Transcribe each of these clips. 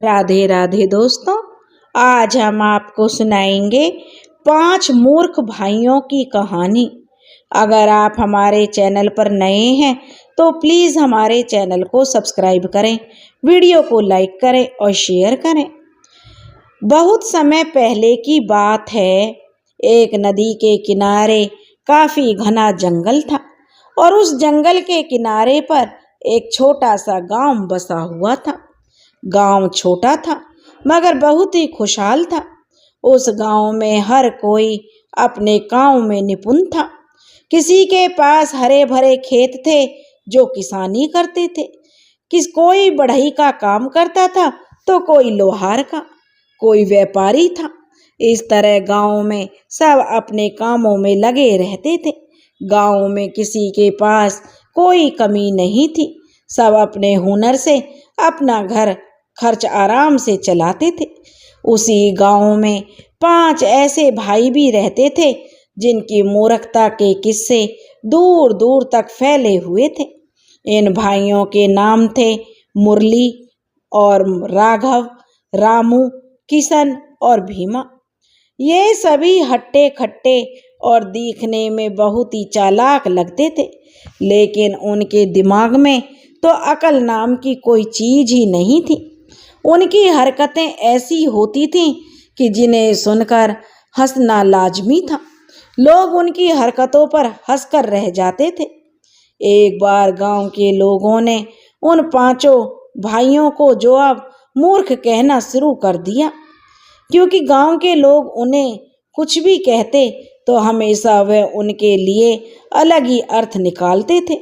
राधे राधे दोस्तों। आज हम आपको सुनाएंगे 5 मूर्ख भाइयों की कहानी। अगर आप हमारे चैनल पर नए हैं तो प्लीज़ हमारे चैनल को सब्सक्राइब करें, वीडियो को लाइक करें और शेयर करें। बहुत समय पहले की बात है। एक नदी के किनारे काफ़ी घना जंगल था और उस जंगल के किनारे पर एक छोटा सा गांव बसा हुआ था। गांव छोटा था मगर बहुत ही खुशहाल था। उस गांव में हर कोई अपने काम में निपुण था। किसी के पास हरे भरे खेत थे जो किसानी करते थे, कोई बढ़ई का काम करता था तो कोई लोहार का, कोई व्यापारी था। इस तरह गांव में सब अपने कामों में लगे रहते थे। गांव में किसी के पास कोई कमी नहीं थी। सब अपने हुनर से अपना घर खर्च आराम से चलाते थे। उसी गांव में 5 ऐसे भाई भी रहते थे जिनकी मूर्खता के किस्से दूर दूर तक फैले हुए थे। इन भाइयों के नाम थे मुरली और राघव, रामू, किशन और भीमा। ये सभी हट्टे खट्टे और दिखने में बहुत ही चालाक लगते थे, लेकिन उनके दिमाग में तो अकल नाम की कोई चीज ही नहीं थी। उनकी हरकतें ऐसी होती थीं कि जिन्हें सुनकर हंसना लाजमी था। लोग उनकी हरकतों पर हंसकर रह जाते थे। एक बार गांव के लोगों ने उन 5 भाइयों को जो अब मूर्ख कहना शुरू कर दिया, क्योंकि गांव के लोग उन्हें कुछ भी कहते तो हमेशा वह उनके लिए अलग ही अर्थ निकालते थे।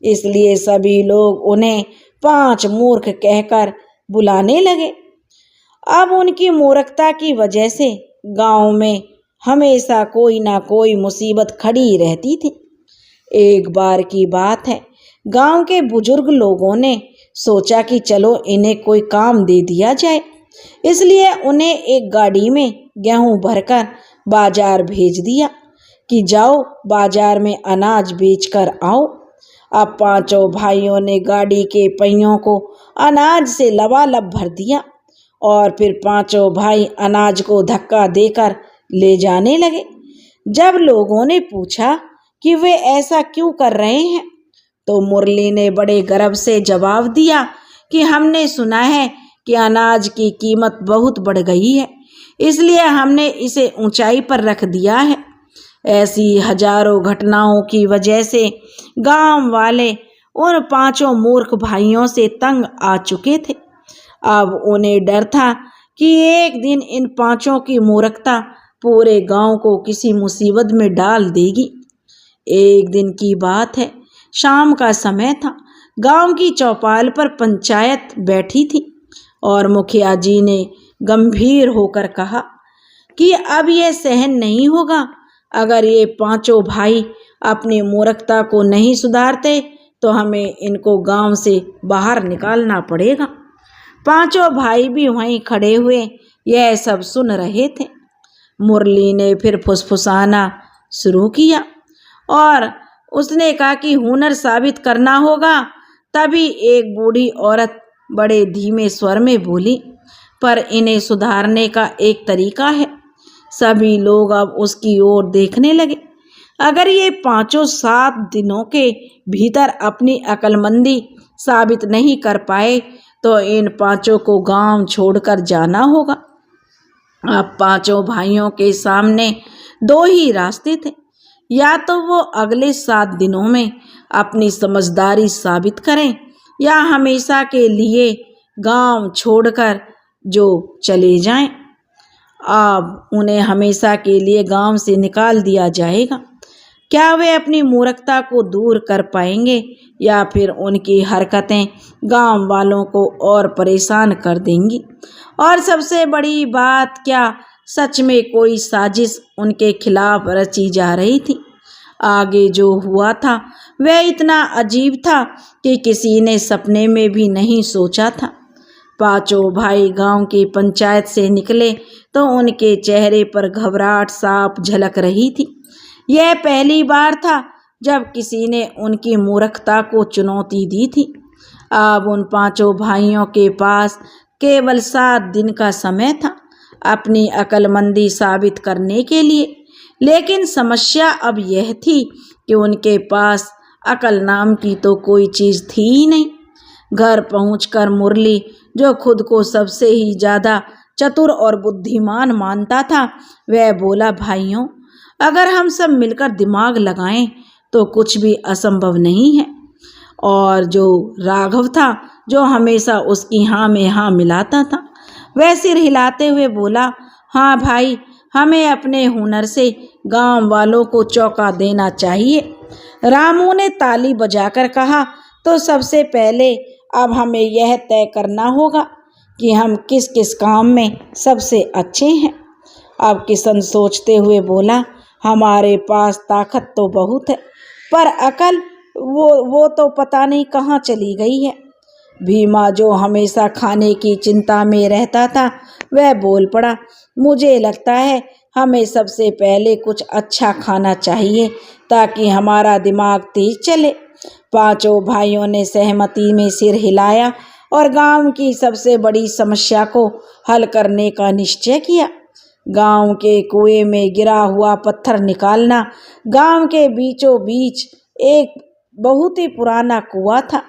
इसलिए सभी लोग उन्हें 5 मूर्ख कहकर बुलाने लगे। अब उनकी मूर्खता की वजह से गांव में हमेशा कोई ना कोई मुसीबत खड़ी रहती थी। एक बार की बात है, गांव के बुजुर्ग लोगों ने सोचा कि चलो इन्हें कोई काम दे दिया जाए। इसलिए उन्हें एक गाड़ी में गेहूं भरकर बाजार भेज दिया कि जाओ बाजार में अनाज बेचकर आओ। अब 5 भाइयों ने गाड़ी के पहियों को अनाज से लबालब भर दिया और फिर 5 भाई अनाज को धक्का देकर ले जाने लगे। जब लोगों ने पूछा कि वे ऐसा क्यों कर रहे हैं, तो मुरली ने बड़े गर्व से जवाब दिया कि हमने सुना है कि अनाज की कीमत बहुत बढ़ गई है, इसलिए हमने इसे ऊंचाई पर रख दिया है। ऐसी हजारों घटनाओं की वजह से गांव वाले उन 5 मूर्ख भाइयों से तंग आ चुके थे। अब उन्हें डर था कि एक दिन इन 5 की मूर्खता पूरे गांव को किसी मुसीबत में डाल देगी। एक दिन की बात है, शाम का समय था। गांव की चौपाल पर पंचायत बैठी थी और मुखिया जी ने गंभीर होकर कहा कि अब यह सहन नहीं होगा। अगर ये 5 भाई अपनी मूर्खता को नहीं सुधारते तो हमें इनको गांव से बाहर निकालना पड़ेगा। 5 भाई भी वहीं खड़े हुए यह सब सुन रहे थे। मुरली ने फिर फुसफुसाना शुरू किया और उसने कहा कि हुनर साबित करना होगा। तभी एक बूढ़ी औरत बड़े धीमे स्वर में बोली, पर इन्हें सुधारने का एक तरीका है। सभी लोग अब उसकी ओर देखने लगे। अगर ये 5 7 दिनों के भीतर अपनी अक्लमंदी साबित नहीं कर पाए तो इन 5 को गांव छोड़कर जाना होगा। अब 5 भाइयों के सामने 2 ही रास्ते थे। या तो वो अगले 7 दिनों में अपनी समझदारी साबित करें या हमेशा के लिए गांव छोड़कर जो चले जाएं। अब उन्हें हमेशा के लिए गांव से निकाल दिया जाएगा। क्या वे अपनी मूर्खता को दूर कर पाएंगे या फिर उनकी हरकतें गांव वालों को और परेशान कर देंगी? और सबसे बड़ी बात, क्या सच में कोई साजिश उनके खिलाफ रची जा रही थी? आगे जो हुआ था वह इतना अजीब था कि किसी ने सपने में भी नहीं सोचा था। 5 भाई गांव की पंचायत से निकले तो उनके चेहरे पर घबराहट साफ झलक रही थी। यह पहली बार था जब किसी ने उनकी मूर्खता को चुनौती दी थी। अब उन 5 भाइयों के पास केवल 7 दिन का समय था अपनी अक्लमंदी साबित करने के लिए। लेकिन समस्या अब यह थी कि उनके पास अकल नाम की तो कोई चीज़ थी ही नहीं। घर पहुंचकर मुरली, जो खुद को सबसे ही ज़्यादा चतुर और बुद्धिमान मानता था, वह बोला, भाइयों, अगर हम सब मिलकर दिमाग लगाएं तो कुछ भी असंभव नहीं है। और जो राघव था, जो हमेशा उसकी हाँ में हाँ मिलाता था, वह सिर हिलाते हुए बोला, हाँ भाई, हमें अपने हुनर से गांव वालों को चौंका देना चाहिए। रामू ने ताली बजाकर कहा, तो सबसे पहले अब हमें यह तय करना होगा कि हम किस किस काम में सबसे अच्छे हैं। अब किशन सोचते हुए बोला, हमारे पास ताकत तो बहुत है, पर अकल वो तो पता नहीं कहाँ चली गई है। भीमा, जो हमेशा खाने की चिंता में रहता था, वह बोल पड़ा, मुझे लगता है हमें सबसे पहले कुछ अच्छा खाना चाहिए ताकि हमारा दिमाग तेज चले। पांचों भाइयों ने सहमति में सिर हिलाया और गांव की सबसे बड़ी समस्या को हल करने का निश्चय किया। गांव के कुएं में गिरा हुआ पत्थर निकालना। गांव के बीचों बीच एक बहुत ही पुराना कुआं था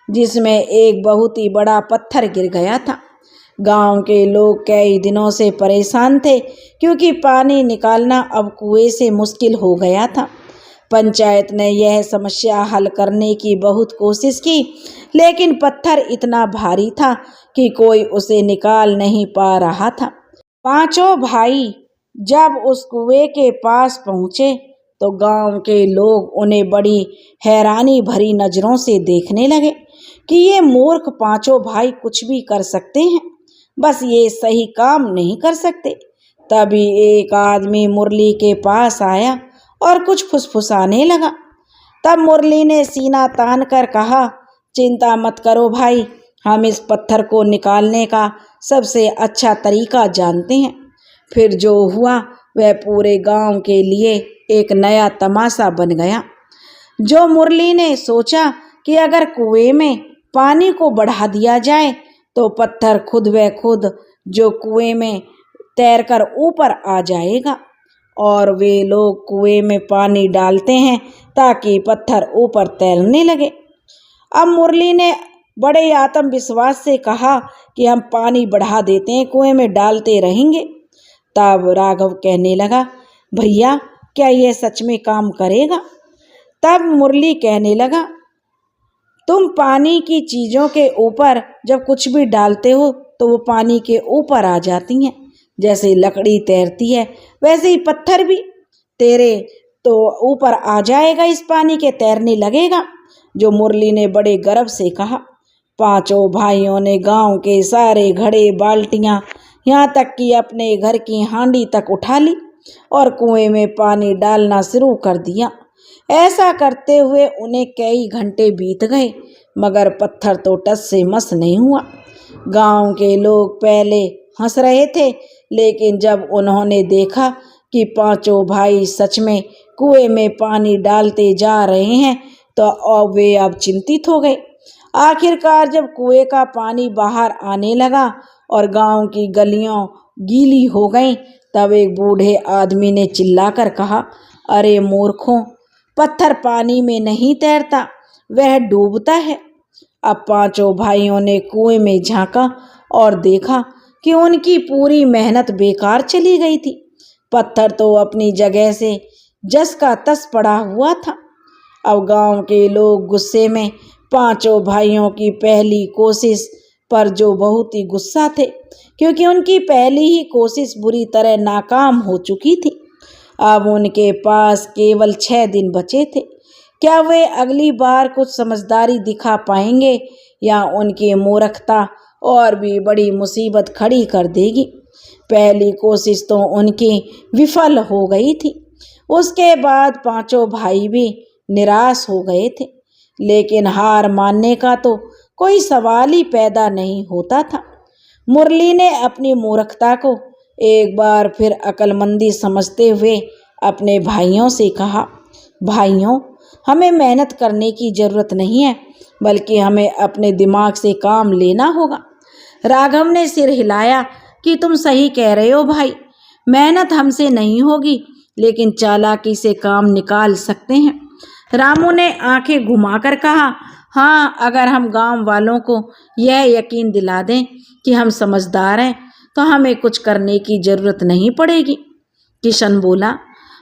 जिसमें एक बहुत ही बड़ा पत्थर गिर गया था। गांव के लोग कई दिनों से परेशान थे क्योंकि पानी निकालना अब कुएं से मुश्किल हो गया था। पंचायत ने यह समस्या हल करने की बहुत कोशिश की, लेकिन पत्थर इतना भारी था कि कोई उसे निकाल नहीं पा रहा था। पांचों भाई जब उस कुएं के पास पहुंचे तो गांव के लोग उन्हें बड़ी हैरानी भरी नजरों से देखने लगे कि ये मूर्ख पांचों भाई कुछ भी कर सकते हैं, बस ये सही काम नहीं कर सकते। तभी एक आदमी मुरली के पास आया और कुछ फुसफुसाने लगा। तब मुरली ने सीना तान कर कहा, चिंता मत करो भाई, हम इस पत्थर को निकालने का सबसे अच्छा तरीका जानते हैं। फिर जो हुआ वह पूरे गांव के लिए एक नया तमाशा बन गया। जो मुरली ने सोचा कि अगर कुएं में पानी को बढ़ा दिया जाए तो पत्थर खुद व खुद जो कुएं में तैरकर ऊपर आ जाएगा, और वे लोग कुएं में पानी डालते हैं ताकि पत्थर ऊपर तैरने लगे। अब मुरली ने बड़े आत्मविश्वास से कहा कि हम पानी बढ़ा देते हैं, कुएं में डालते रहेंगे। तब राघव कहने लगा, भैया, क्या यह सच में काम करेगा? तब मुरली कहने लगा, तुम पानी की चीज़ों के ऊपर जब कुछ भी डालते हो तो वो पानी के ऊपर आ जाती हैं। जैसे लकड़ी तैरती है वैसे ही पत्थर भी तेरे तो ऊपर आ जाएगा, इस पानी के तैरने लगेगा। जो मुरली ने बड़े गर्व से कहा। पांचों भाइयों ने गांव के सारे घड़े, बाल्टियां, यहाँ तक कि अपने घर की हांडी तक उठा ली और कुएं में पानी डालना शुरू कर दिया। ऐसा करते हुए उन्हें कई घंटे बीत गए, मगर पत्थर तो टस से मस नहीं हुआ। गांव के लोग पहले हंस रहे थे, लेकिन जब उन्होंने देखा कि पांचों भाई सच में कुएं में पानी डालते जा रहे हैं तो वे अब चिंतित हो गए। आखिरकार जब कुएं का पानी बाहर आने लगा और गांव की गलियां गीली हो गईं, तब एक बूढ़े आदमी ने चिल्लाकर कहा, अरे मूर्खों, पत्थर पानी में नहीं तैरता, वह डूबता है। अब पांचों भाइयों ने कुएं में झांका और देखा कि उनकी पूरी मेहनत बेकार चली गई थी। पत्थर तो अपनी जगह से जस का तस पड़ा हुआ था। अब गांव के लोग गुस्से में पांचों भाइयों की पहली कोशिश पर जो बहुत ही गुस्सा थे, क्योंकि उनकी पहली ही कोशिश बुरी तरह नाकाम हो चुकी थी। अब उनके पास केवल 6 दिन बचे थे। क्या वे अगली बार कुछ समझदारी दिखा पाएंगे या उनकी मूर्खता और भी बड़ी मुसीबत खड़ी कर देगी? पहली कोशिश तो उनकी विफल हो गई थी। उसके बाद पांचों भाई भी निराश हो गए थे, लेकिन हार मानने का तो कोई सवाल ही पैदा नहीं होता था। मुरली ने अपनी मूर्खता को एक बार फिर अक्लमंदी समझते हुए अपने भाइयों से कहा, भाइयों, हमें मेहनत करने की ज़रूरत नहीं है, बल्कि हमें अपने दिमाग से काम लेना होगा। राघव ने सिर हिलाया कि तुम सही कह रहे हो भाई, मेहनत हमसे नहीं होगी लेकिन चालाकी से काम निकाल सकते हैं। रामू ने आंखें घुमाकर कहा, हाँ, अगर हम गांव वालों को यह यकीन दिला दें कि हम समझदार हैं तो हमें कुछ करने की जरूरत नहीं पड़ेगी। किशन बोला,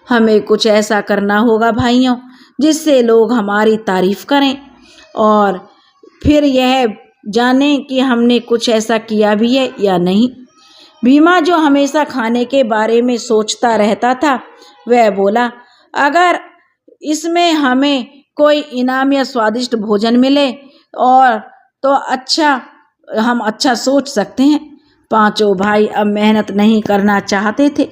हमें कुछ ऐसा करना होगा भाइयों जिससे लोग हमारी तारीफ करें और फिर यह जाने कि हमने कुछ ऐसा किया भी है या नहीं। भीमा, जो हमेशा खाने के बारे में सोचता रहता था, वह बोला, अगर इसमें हमें कोई इनाम या स्वादिष्ट भोजन मिले और तो हम अच्छा सोच सकते हैं। पांचों भाई अब मेहनत नहीं करना चाहते थे,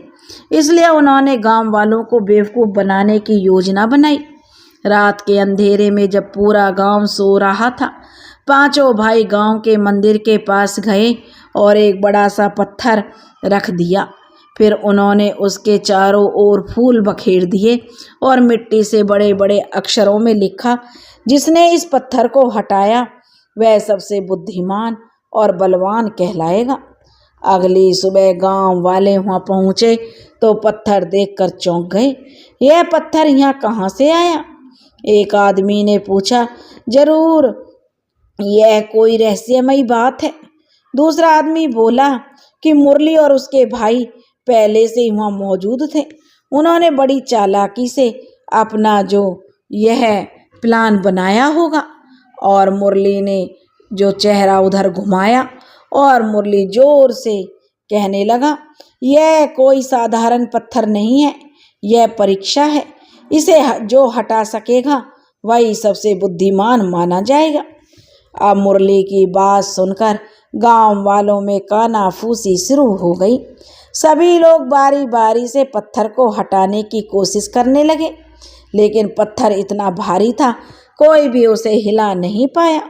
इसलिए उन्होंने गांव वालों को बेवकूफ़ बनाने की योजना बनाई। रात के अंधेरे में जब पूरा गांव सो रहा था, पांचों भाई गांव के मंदिर के पास गए और एक बड़ा सा पत्थर रख दिया। फिर उन्होंने उसके चारों ओर फूल बखेर दिए और मिट्टी से बड़े बड़े अक्षरों में लिखा, जिसने इस पत्थर को हटाया वह सबसे बुद्धिमान और बलवान कहलाएगा। अगली सुबह गांव वाले वहां पहुंचे तो पत्थर देखकर चौंक गए। यह पत्थर यहाँ कहाँ से आया? एक आदमी ने पूछा। जरूर यह कोई रहस्यमयी बात है। दूसरा आदमी बोला कि मुरली और उसके भाई पहले से ही वहाँ मौजूद थे। उन्होंने बड़ी चालाकी से अपना जो यह प्लान बनाया होगा। और मुरली ने जो चेहरा उधर घुमाया और मुरली जोर से कहने लगा, यह कोई साधारण पत्थर नहीं है, यह परीक्षा है। इसे जो हटा सकेगा वही सबसे बुद्धिमान माना जाएगा। अब मुरली की बात सुनकर गांव वालों में कानाफूसी शुरू हो गई। सभी लोग बारी बारी से पत्थर को हटाने की कोशिश करने लगे, लेकिन पत्थर इतना भारी था कोई भी उसे हिला नहीं पाया।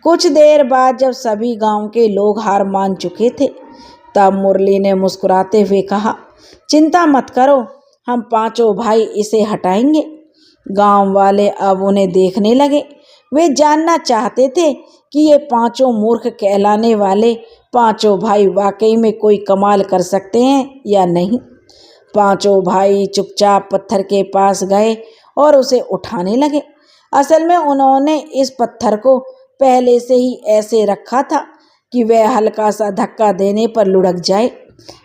कुछ देर बाद जब सभी गांव के लोग हार मान चुके थे, तब मुरली ने मुस्कुराते हुए कहा, चिंता मत करो, हम पांचों भाई इसे हटाएंगे। गांव वाले अब उन्हें देखने लगे। वे जानना चाहते थे कि ये पांचों मूर्ख कहलाने वाले पांचों भाई वाकई में कोई कमाल कर सकते हैं या नहीं। पांचों भाई चुपचाप पत्थर के पास गए और उसे उठाने लगे। असल में उन्होंने इस पत्थर को पहले से ही ऐसे रखा था कि वह हल्का सा धक्का देने पर लुढ़क जाए।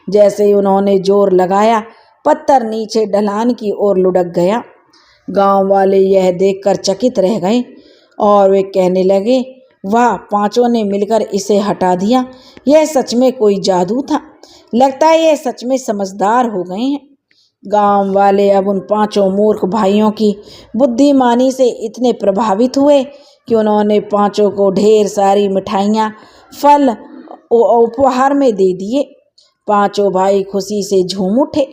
जैसे ही उन्होंने जोर लगाया, पत्थर नीचे ढलान की ओर लुढ़क गया। गांव वाले यह देखकर चकित रह गए और वे कहने लगे, वाह, पांचों ने मिलकर इसे हटा दिया। यह सच में कोई जादू था। लगता है यह सच में समझदार हो गए हैं। गांव वाले अब उन पांचों मूर्ख भाइयों की बुद्धिमानी से इतने प्रभावित हुए कि उन्होंने पांचों को ढेर सारी मिठाइयाँ, फल उपहार में दे दिए। पांचों भाई खुशी से झूम उठे।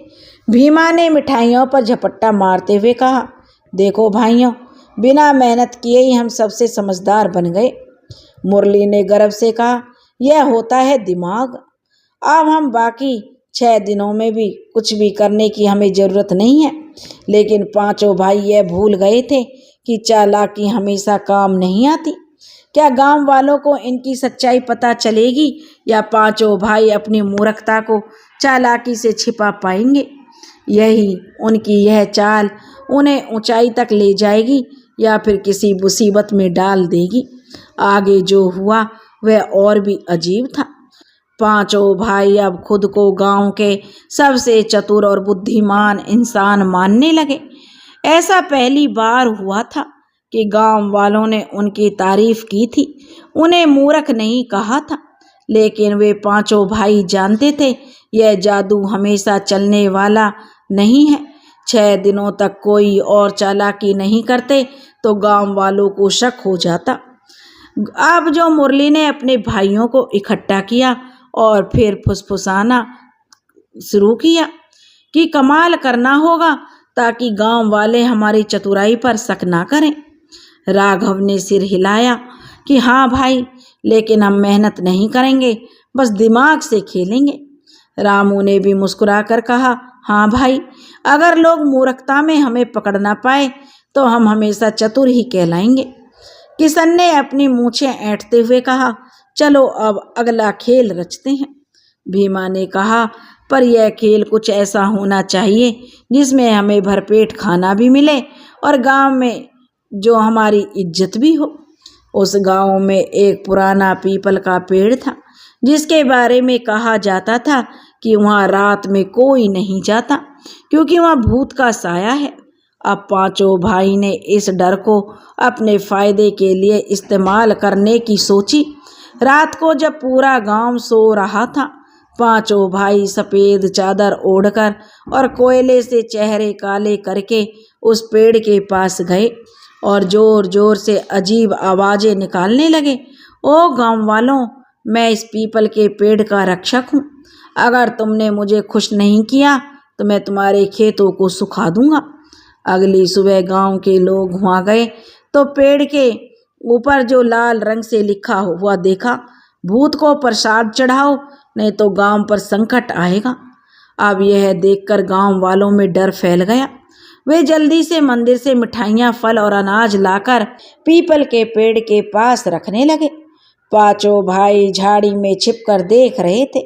भीमा ने मिठाइयों पर झपट्टा मारते हुए कहा, देखो भाइयों, बिना मेहनत किए ही हम सबसे समझदार बन गए। मुरली ने गर्व से कहा, यह होता है दिमाग। अब हम बाकी 6 दिनों में भी कुछ भी करने की हमें ज़रूरत नहीं है। लेकिन पांचों भाई यह भूल गए थे कि चालाकी हमेशा काम नहीं आती। क्या गांव वालों को इनकी सच्चाई पता चलेगी या पांचों भाई अपनी मूर्खता को चालाकी से छिपा पाएंगे? यही उनकी यह चाल उन्हें ऊंचाई तक ले जाएगी या फिर किसी मुसीबत में डाल देगी। आगे जो हुआ वह और भी अजीब था। पांचों भाई अब खुद को गांव के सबसे चतुर और बुद्धिमान इंसान मानने लगे। ऐसा पहली बार हुआ था कि गांव वालों ने उनकी तारीफ की थी, उन्हें मूर्ख नहीं कहा था। लेकिन वे पांचों भाई जानते थे यह जादू हमेशा चलने वाला नहीं है। 6 दिनों तक कोई और चालाकी नहीं करते तो गांव वालों को शक हो जाता। अब जो मुरली ने अपने भाइयों को इकट्ठा किया और फिर फुसफुसाना शुरू किया कि कमाल करना होगा ताकि गांव वाले हमारी चतुराई पर शक ना करें। राघव ने सिर हिलाया कि हाँ भाई, लेकिन हम मेहनत नहीं करेंगे, बस दिमाग से खेलेंगे। रामू ने भी मुस्कुरा कर कहा, हाँ भाई, अगर लोग मूर्खता में हमें पकड़ ना पाए तो हम हमेशा चतुर ही कहलाएंगे। किशन ने अपनी मूछें ऐंठते हुए कहा, चलो अब अगला खेल रचते हैं। भीमा ने कहा, पर यह खेल कुछ ऐसा होना चाहिए जिसमें हमें भरपेट खाना भी मिले और गांव में जो हमारी इज्जत भी हो। उस गांव में एक पुराना पीपल का पेड़ था जिसके बारे में कहा जाता था कि वहाँ रात में कोई नहीं जाता क्योंकि वहाँ भूत का साया है। अब पांचों भाई ने इस डर को अपने फायदे के लिए इस्तेमाल करने की सोची। रात को जब पूरा गांव सो रहा था, पांचों भाई सफेद चादर ओढ़कर और कोयले से चेहरे काले करके उस पेड़ के पास गए और जोर जोर से अजीब आवाजें निकालने लगे। ओ गांव वालों, मैं इस पीपल के पेड़ का रक्षक हूँ। अगर तुमने मुझे खुश नहीं किया तो मैं तुम्हारे खेतों को सुखा दूंगा। अगली सुबह गांव के लोग वहां गए तो पेड़ के ऊपर जो लाल रंग से लिखा हुआ देखा, भूत को प्रसाद चढ़ाओ नहीं तो गांव पर संकट आएगा। अब यह देखकर गांव वालों में डर फैल गया। वे जल्दी से मंदिर से मिठाइयाँ, फल और अनाज लाकर पीपल के पेड़ के पास रखने लगे। पांचों भाई झाड़ी में छिपकर देख रहे थे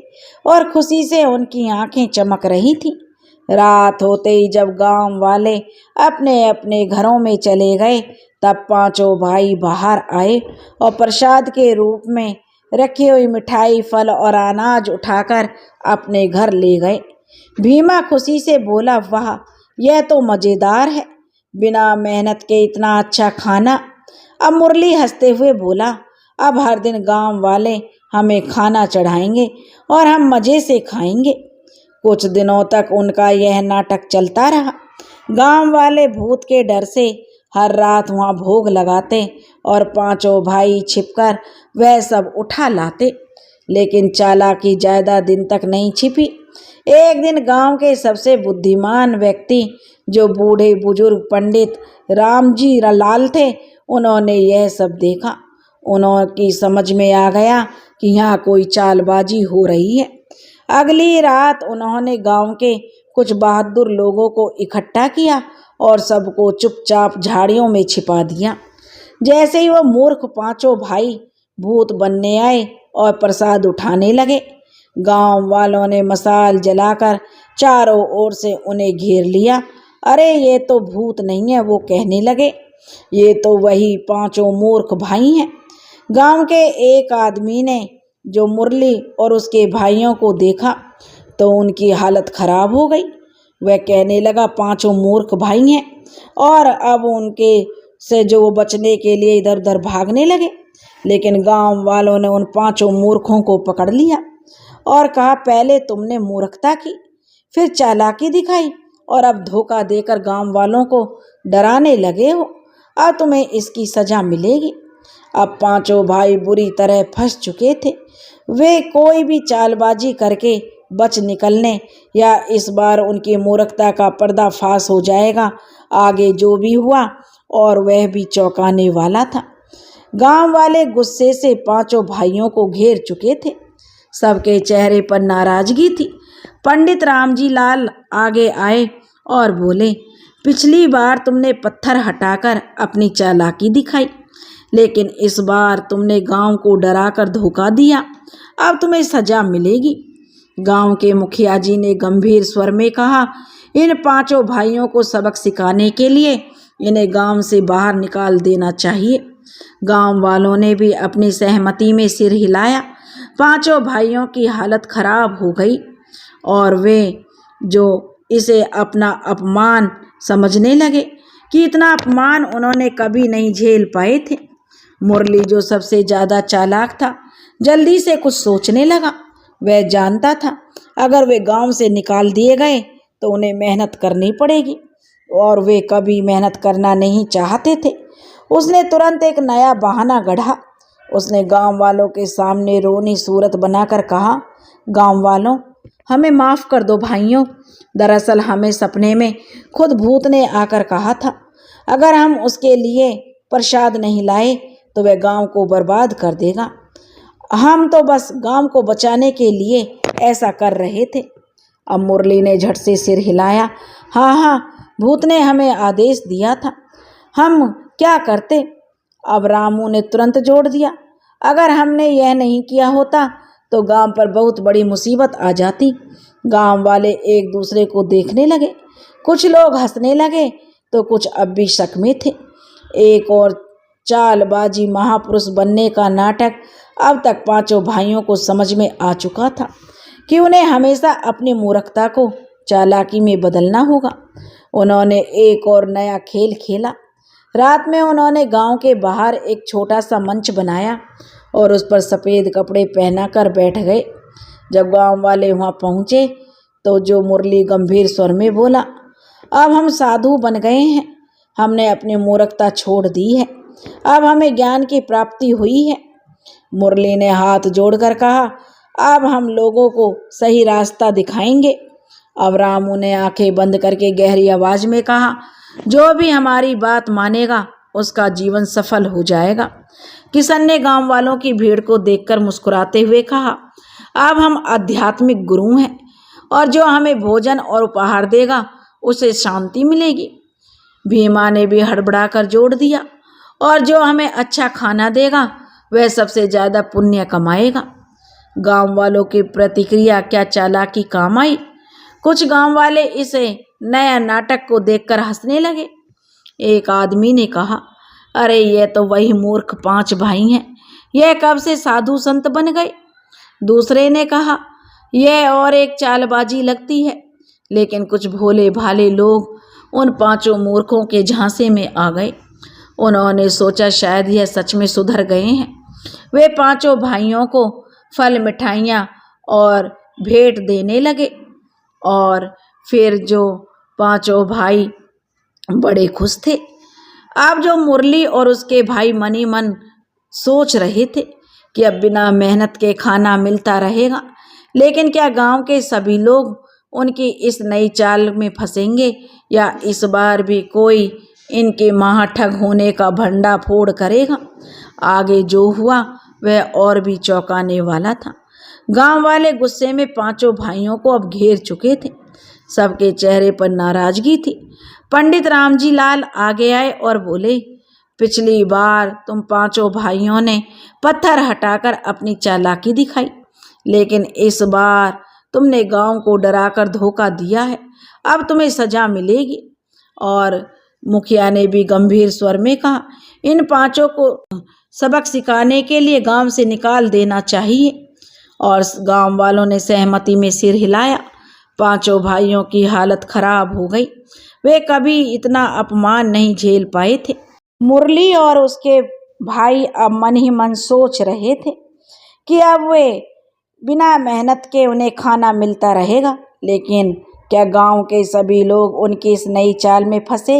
और खुशी से उनकी आंखें चमक रही थीं। रात होते ही जब गांव वाले अपने अपने घरों में चले गए, तब पांचों भाई बाहर आए और प्रसाद के रूप में रखी हुई मिठाई, फल और अनाज उठाकर अपने घर ले गए। भीमा खुशी से बोला, वाह, यह तो मज़ेदार है, बिना मेहनत के इतना अच्छा खाना। अब मुरली हंसते हुए बोला, अब हर दिन गांव वाले हमें खाना चढ़ाएंगे और हम मज़े से खाएंगे। कुछ दिनों तक उनका यह नाटक चलता रहा। गांव वाले भूत के डर से हर रात वहाँ भोग लगाते और पांचों भाई छिपकर वह सब उठा लाते। लेकिन चालाकी ज़्यादा दिन तक नहीं छिपी। एक दिन गांव के सबसे बुद्धिमान व्यक्ति, जो बूढ़े बुजुर्ग पंडित रामजी लाल थे, उन्होंने यह सब देखा। उनकी समझ में आ गया कि यहाँ कोई चालबाजी हो रही है। अगली रात उन्होंने गांव के कुछ बहादुर लोगों को इकट्ठा किया और सबको चुपचाप झाड़ियों में छिपा दिया। जैसे ही वह मूर्ख पांचों भाई भूत बनने आए और प्रसाद उठाने लगे, गांव वालों ने मसाल जलाकर चारों ओर से उन्हें घेर लिया। अरे ये तो भूत नहीं है, वो कहने लगे, ये तो वही पांचों मूर्ख भाई हैं। गांव के एक आदमी ने जो मुरली और उसके भाइयों को देखा तो उनकी हालत खराब हो गई। वह कहने लगा, पांचों मूर्ख भाई हैं, और अब उनके से जो वो बचने के लिए इधर उधर भागने लगे। लेकिन गांव वालों ने उन पांचों मूर्खों को पकड़ लिया और कहा, पहले तुमने मूर्खता की, फिर चालाकी दिखाई और अब धोखा देकर गांव वालों को डराने लगे हो। अब तुम्हें इसकी सजा मिलेगी। अब पांचों भाई बुरी तरह फंस चुके थे। वे कोई भी चालबाजी करके बच निकलने या इस बार उनकी मूर्खता का पर्दाफाश हो जाएगा। आगे जो भी हुआ और वह भी चौंकाने वाला था। गांव वाले गुस्से से पांचों भाइयों को घेर चुके थे। सबके चेहरे पर नाराजगी थी। पंडित रामजी लाल आगे आए और बोले, पिछली बार तुमने पत्थर हटाकर अपनी चालाकी दिखाई, लेकिन इस बार तुमने गांव को डराकर धोखा दिया। अब तुम्हें सजा मिलेगी। गांव के मुखिया जी ने गंभीर स्वर में कहा, इन पांचों भाइयों को सबक सिखाने के लिए इन्हें गांव से बाहर निकाल देना चाहिए। गांव वालों ने भी अपनी सहमति में सिर हिलाया। पांचों भाइयों की हालत खराब हो गई और वे जो इसे अपना अपमान समझने लगे कि इतना अपमान उन्होंने कभी नहीं झेल पाए थे। मुरली, जो सबसे ज़्यादा चालाक था, जल्दी से कुछ सोचने लगा। वह जानता था अगर वे गांव से निकाल दिए गए तो उन्हें मेहनत करनी पड़ेगी और वे कभी मेहनत करना नहीं चाहते थे। उसने तुरंत एक नया बहाना गढ़ा। उसने गांव वालों के सामने रोनी सूरत बनाकर कहा, गांव वालों, हमें माफ़ कर दो भाइयों। दरअसल हमें सपने में खुद भूत ने आकर कहा था, अगर हम उसके लिए प्रसाद नहीं लाए तो वह गांव को बर्बाद कर देगा। हम तो बस गांव को बचाने के लिए ऐसा कर रहे थे। अब मुरली ने झट से सिर हिलाया। हाँ, भूत ने हमें आदेश दिया था, हम क्या करते। अब रामू ने तुरंत जोड़ दिया, अगर हमने यह नहीं किया होता तो गांव पर बहुत बड़ी मुसीबत आ जाती। गांव वाले एक दूसरे को देखने लगे। कुछ लोग हंसने लगे तो कुछ अब भी शक में थे। एक और चालबाजी महापुरुष बनने का नाटक अब तक पांचों भाइयों को समझ में आ चुका था कि उन्हें हमेशा अपनी मूर्खता को चालाकी में बदलना होगा। उन्होंने एक और नया खेल खेला। रात में उन्होंने गांव के बाहर एक छोटा सा मंच बनाया और उस पर सफ़ेद कपड़े पहनाकर बैठ गए। जब गांव वाले वहां पहुंचे तो जो मुरली गंभीर स्वर में बोला, अब हम साधु बन गए हैं, हमने अपनी मूर्खता छोड़ दी है, अब हमें ज्ञान की प्राप्ति हुई है। मुरली ने हाथ जोड़कर कहा, अब हम लोगों को सही रास्ता दिखाएंगे। अब रामू ने आंखें बंद करके गहरी आवाज में कहा, जो भी हमारी बात मानेगा उसका जीवन सफल हो जाएगा। किशन ने गांव वालों की भीड़ को देखकर मुस्कुराते हुए कहा, अब हम आध्यात्मिक गुरु हैं और जो हमें भोजन और उपहार देगा उसे शांति मिलेगी। भीमा ने भी हड़बड़ाकर जोड़ दिया, और जो हमें अच्छा खाना देगा वह सबसे ज़्यादा पुण्य कमाएगा। गांव वालों की प्रतिक्रिया क्या चालाकी काम आई। कुछ गांव वाले इसे नया नाटक को देखकर हंसने लगे। एक आदमी ने कहा, अरे ये तो वही मूर्ख 5 भाई हैं, यह कब से साधु संत बन गए। दूसरे ने कहा, यह और एक चालबाजी लगती है। लेकिन कुछ भोले भाले लोग उन 5 मूर्खों के झांसे में आ गए। उन्होंने सोचा शायद यह सच में सुधर गए हैं। वे 5 भाइयों को फल मिठाइयाँ और भेंट देने लगे और फिर जो 5 भाई बड़े खुश थे। अब जो मुरली और उसके भाई मनी मन सोच रहे थे कि अब बिना मेहनत के खाना मिलता रहेगा, लेकिन क्या गांव के सभी लोग उनकी इस नई चाल में फंसेंगे या इस बार भी कोई इनके महाठग होने का भंडाफोड़ करेगा। आगे जो हुआ वह और भी चौंकाने वाला था। गांव वाले गुस्से में 5 भाइयों को अब घेर चुके थे। सबके चेहरे पर नाराजगी थी। पंडित रामजी लाल आगे आए और बोले, पिछली बार तुम 5 भाइयों ने पत्थर हटाकर अपनी चालाकी दिखाई, लेकिन इस बार तुमने गांव को डराकर धोखा दिया है, अब तुम्हें सजा मिलेगी। और मुखिया ने भी गंभीर स्वर में कहा, इन 5 को सबक सिखाने के लिए गांव से निकाल देना चाहिए। और गांव वालों ने सहमति में सिर हिलाया। 5 भाइयों की हालत खराब हो गई। वे कभी इतना अपमान नहीं झेल पाए थे। मुरली और उसके भाई अब मन ही मन सोच रहे थे कि अब वे बिना मेहनत के उन्हें खाना मिलता रहेगा, लेकिन क्या गांव के सभी लोग उनकी इस नई चाल में फंसे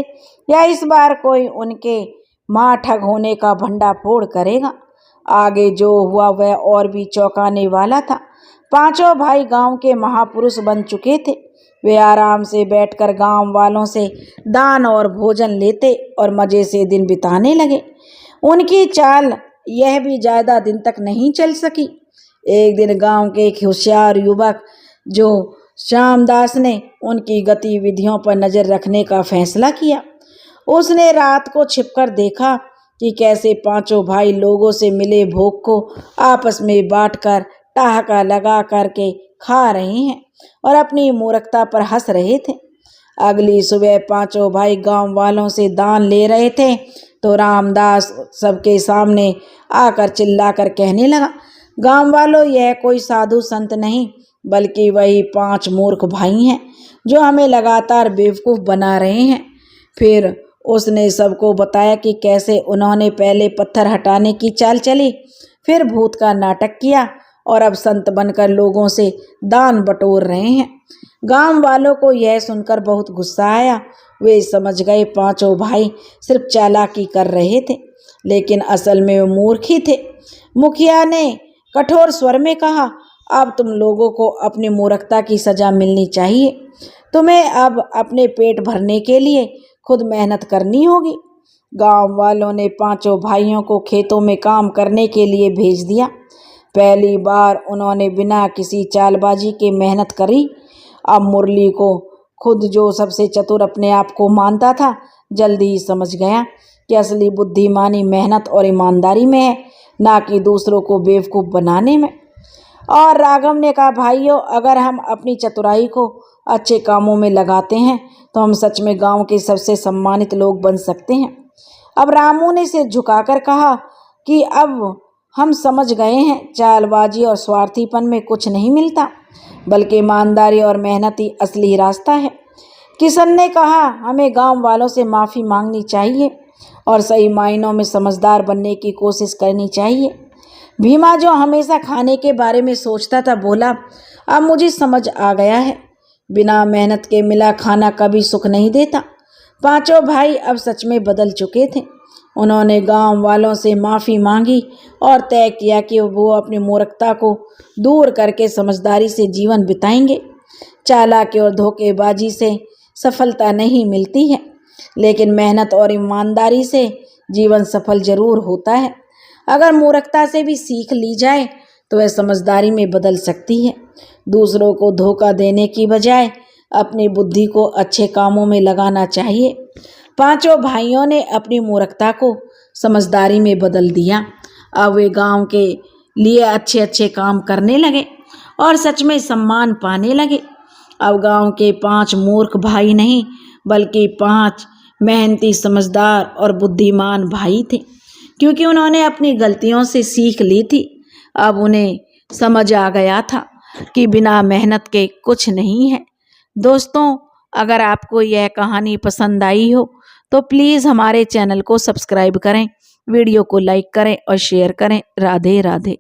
या इस बार कोई उनके माँ ठग होने का भंडाफोड़ करेगा। आगे जो हुआ वह और भी चौंकाने वाला था। 5 भाई गांव के महापुरुष बन चुके थे। वे आराम से बैठकर गांव वालों से दान और भोजन लेते और मज़े से दिन बिताने लगे। उनकी चाल यह भी ज़्यादा दिन तक नहीं चल सकी। एक दिन गांव के एक होशियार युवक जो श्यामदास ने उनकी गतिविधियों पर नज़र रखने का फैसला किया। उसने रात को छिपकर देखा कि कैसे 5 भाई लोगों से मिले भोग को आपस में बांटकर ठहाका लगा करके खा रहे हैं और अपनी मूर्खता पर हंस रहे थे। अगली सुबह 5 भाई गांव वालों से दान ले रहे थे तो रामदास सबके सामने आकर चिल्लाकर कहने लगा, गांव वालों, यह कोई साधु संत नहीं बल्कि वही 5 मूर्ख भाई हैं जो हमें लगातार बेवकूफ़ बना रहे हैं। फिर उसने सबको बताया कि कैसे उन्होंने पहले पत्थर हटाने की चाल चली, फिर भूत का नाटक किया और अब संत बनकर लोगों से दान बटोर रहे हैं। गांव वालों को यह सुनकर बहुत गुस्सा आया। वे समझ गए 5 भाई सिर्फ चालाकी कर रहे थे, लेकिन असल में वो मूर्ख ही थे। मुखिया ने कठोर स्वर में कहा, अब तुम लोगों को अपनी मूर्खता की सज़ा मिलनी चाहिए। तुम्हें अब अपने पेट भरने के लिए खुद मेहनत करनी होगी। गांव वालों ने 5 भाइयों को खेतों में काम करने के लिए भेज दिया। पहली बार उन्होंने बिना किसी चालबाजी के मेहनत करी। अब मुरली को खुद, जो सबसे चतुर अपने आप को मानता था, जल्दी ही समझ गया कि असली बुद्धिमानी मेहनत और ईमानदारी में है, ना कि दूसरों को बेवकूफ़ बनाने में। और राघव ने कहा, भाइयों, अगर हम अपनी चतुराई को अच्छे कामों में लगाते हैं तो हम सच में गांव के सबसे सम्मानित लोग बन सकते हैं। अब रामू ने सिर झुकाकर कहा कि अब हम समझ गए हैं, चालबाजी और स्वार्थीपन में कुछ नहीं मिलता, बल्कि ईमानदारी और मेहनत ही असली रास्ता है। किशन ने कहा, हमें गांव वालों से माफ़ी मांगनी चाहिए और सही मायनों में समझदार बनने की कोशिश करनी चाहिए। भीमा, जो हमेशा खाने के बारे में सोचता था, बोला, अब मुझे समझ आ गया है, बिना मेहनत के मिला खाना कभी सुख नहीं देता। पांचों भाई अब सच में बदल चुके थे। उन्होंने गांव वालों से माफ़ी मांगी और तय किया कि वो अपनी मूर्खता को दूर करके समझदारी से जीवन बिताएंगे। चालाकी और धोखेबाजी से सफलता नहीं मिलती है, लेकिन मेहनत और ईमानदारी से जीवन सफल जरूर होता है। अगर मूर्खता से भी सीख ली जाए तो वह समझदारी में बदल सकती है। दूसरों को धोखा देने की बजाय अपनी बुद्धि को अच्छे कामों में लगाना चाहिए। पांचों भाइयों ने अपनी मूर्खता को समझदारी में बदल दिया। अब वे गांव के लिए अच्छे अच्छे काम करने लगे और सच में सम्मान पाने लगे। अब गांव के 5 मूर्ख भाई नहीं, बल्कि 5 मेहनती, समझदार और बुद्धिमान भाई थे, क्योंकि उन्होंने अपनी गलतियों से सीख ली थी। अब उन्हें समझ आ गया था कि बिना मेहनत के कुछ नहीं है। दोस्तों, अगर आपको यह कहानी पसंद आई हो तो प्लीज़ हमारे चैनल को सब्सक्राइब करें, वीडियो को लाइक करें और शेयर करें। राधे राधे।